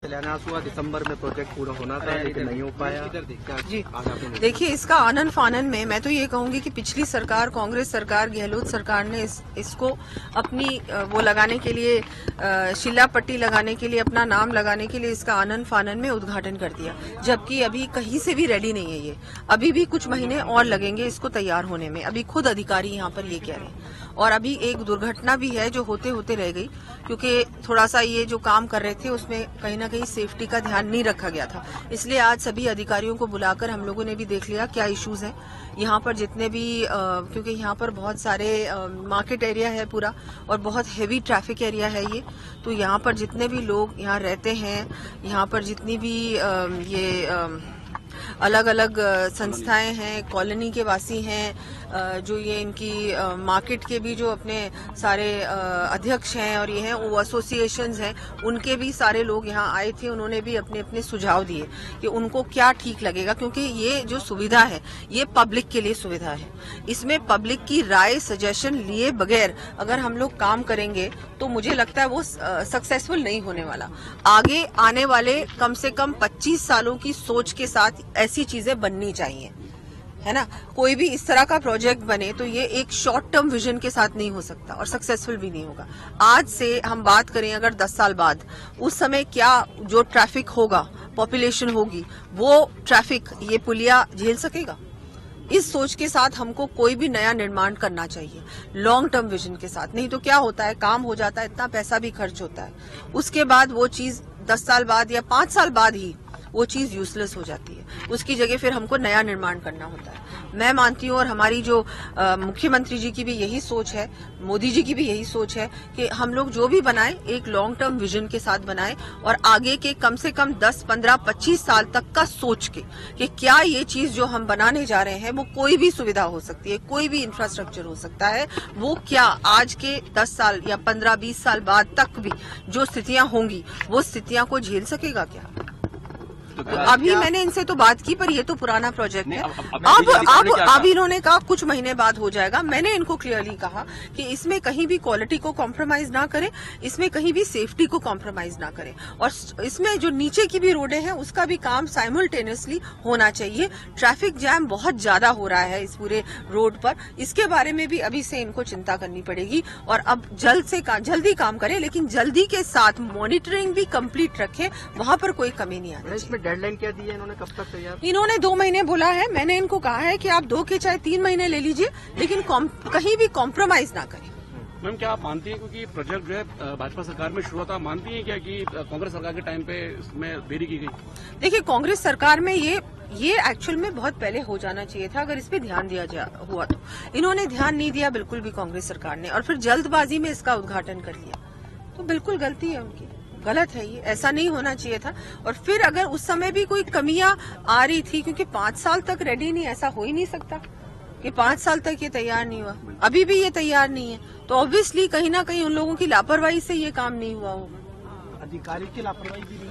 शिलान्यास हुआ, दिसंबर में प्रोजेक्ट पूरा होना था लेकिन नहीं हो पाया। जी देखिए, इसका आनन फानन में मैं तो ये कहूंगी कि पिछली सरकार, कांग्रेस सरकार, गहलोत सरकार ने इसको अपनी वो लगाने के लिए, शिला पट्टी लगाने के लिए, अपना नाम लगाने के लिए इसका आनन फानन में उद्घाटन कर दिया, जबकि अभी कहीं से भी रेडी नहीं है ये। अभी भी कुछ महीने और लगेंगे इसको तैयार होने में, अभी खुद अधिकारी यहाँ पर ये कह रहे हैं। और अभी एक दुर्घटना भी है जो होते होते रह गई, क्योंकि थोड़ा सा ये जो काम कर रहे थे उसमें कहीं ना कहीं सेफ्टी का ध्यान नहीं रखा गया था। इसलिए आज सभी अधिकारियों को बुलाकर हम लोगों ने भी देख लिया क्या इश्यूज हैं यहाँ पर, जितने भी क्योंकि यहाँ पर बहुत सारे मार्केट एरिया है पूरा और बहुत हेवी ट्रैफिक एरिया है ये, तो यहाँ पर जितने भी लोग यहाँ रहते हैं, यहाँ पर जितनी भी ये अलग अलग संस्थाएं हैं, कॉलोनी के वासी हैं, जो ये इनकी मार्केट के भी जो अपने सारे अध्यक्ष हैं और ये हैं, वो एसोसिएशंस हैं, उनके भी सारे लोग यहाँ आए थे। उन्होंने भी अपने अपने सुझाव दिए कि उनको क्या ठीक लगेगा, क्योंकि ये जो सुविधा है ये पब्लिक के लिए सुविधा है। इसमें पब्लिक की राय, सजेशन लिए बगैर अगर हम लोग काम करेंगे तो मुझे लगता है वो सक्सेसफुल नहीं होने वाला। आगे आने वाले कम से कम 25 सालों की सोच के साथ ऐसी चीजें बननी चाहिए, है ना। कोई भी इस तरह का प्रोजेक्ट बने तो ये एक शॉर्ट टर्म विजन के साथ नहीं हो सकता और सक्सेसफुल भी नहीं होगा। आज से हम बात करें अगर 10 साल बाद, उस समय क्या जो ट्रैफिक होगा, पॉपुलेशन होगी, वो ट्रैफिक ये पुलिया झेल सकेगा? इस सोच के साथ हमको कोई भी नया निर्माण करना चाहिए, लॉन्ग टर्म विजन के साथ। नहीं तो क्या होता है, काम हो जाता है, इतना पैसा भी खर्च होता है, उसके बाद वो चीज 10 साल बाद या 5 साल बाद ही वो चीज यूजलेस हो जाती है। उसकी जगह फिर हमको नया निर्माण करना होता है। मैं मानती हूँ, और हमारी जो मुख्यमंत्री जी की भी यही सोच है, मोदी जी की भी यही सोच है कि हम लोग जो भी बनाएं एक लॉन्ग टर्म विजन के साथ बनाएं और आगे के कम से कम 10, 15, 25 साल तक का सोच के कि क्या ये चीज जो हम बनाने जा रहे हैं वो कोई भी सुविधा हो सकती है, कोई भी इंफ्रास्ट्रक्चर हो सकता है, वो क्या आज के 10 साल या 15, 20 साल बाद तक भी जो स्थितियां होंगी वो स्थितियां को झेल सकेगा क्या? तो अभी मैंने इनसे तो बात की, पर ये तो पुराना प्रोजेक्ट है। अब इन्होंने कहा कुछ महीने बाद हो जाएगा। मैंने इनको क्लियरली कहा कि इसमें कहीं भी क्वालिटी को कॉम्प्रोमाइज ना करें, इसमें कहीं भी सेफ्टी को कॉम्प्रोमाइज ना करें, और इसमें जो नीचे की भी रोडें हैं उसका भी काम साइमल्टेनियसली होना चाहिए। ट्रैफिक जैम बहुत ज्यादा हो रहा है इस पूरे रोड पर, इसके बारे में भी अभी से इनको चिंता करनी पड़ेगी और अब जल्दी काम करें, लेकिन जल्दी के साथ मॉनिटरिंग भी कंप्लीट रखें, वहां पर कोई कमी नहीं आनी चाहिए। डेडलाइन क्या दी है इन्होंने, कब तक तैयार? इन्होंने 2 महीने बोला है। मैंने इनको कहा है कि आप 2 के चाहे 3 महीने ले लीजिए, लेकिन कहीं भी कॉम्प्रोमाइज ना करें। मैम, क्या आप मानती हैं, क्योंकि प्रोजेक्ट जो है भाजपा सरकार में शुरू हुआ था, मानती हैं क्या कि कांग्रेस सरकार के टाइम पे इसमें देरी की गई? देखिए, कांग्रेस सरकार में ये एक्चुअल में बहुत पहले हो जाना चाहिए था अगर इस पे ध्यान दिया हुआ तो। इन्होंने ध्यान नहीं दिया बिल्कुल भी कांग्रेस सरकार ने, और फिर जल्दबाजी में इसका उद्घाटन कर लिया, तो बिल्कुल गलती है उनकी, गलत है ये, ऐसा नहीं होना चाहिए था। और फिर अगर उस समय भी कोई कमियां आ रही थी, क्योंकि 5 साल तक रेडी नहीं, ऐसा हो ही नहीं सकता कि 5 साल तक ये तैयार नहीं हुआ, अभी भी ये तैयार नहीं है, तो ऑब्वियसली कहीं ना कहीं उन लोगों की लापरवाही से ये काम नहीं हुआ होगा। अधिकारी की लापरवाही भी नहीं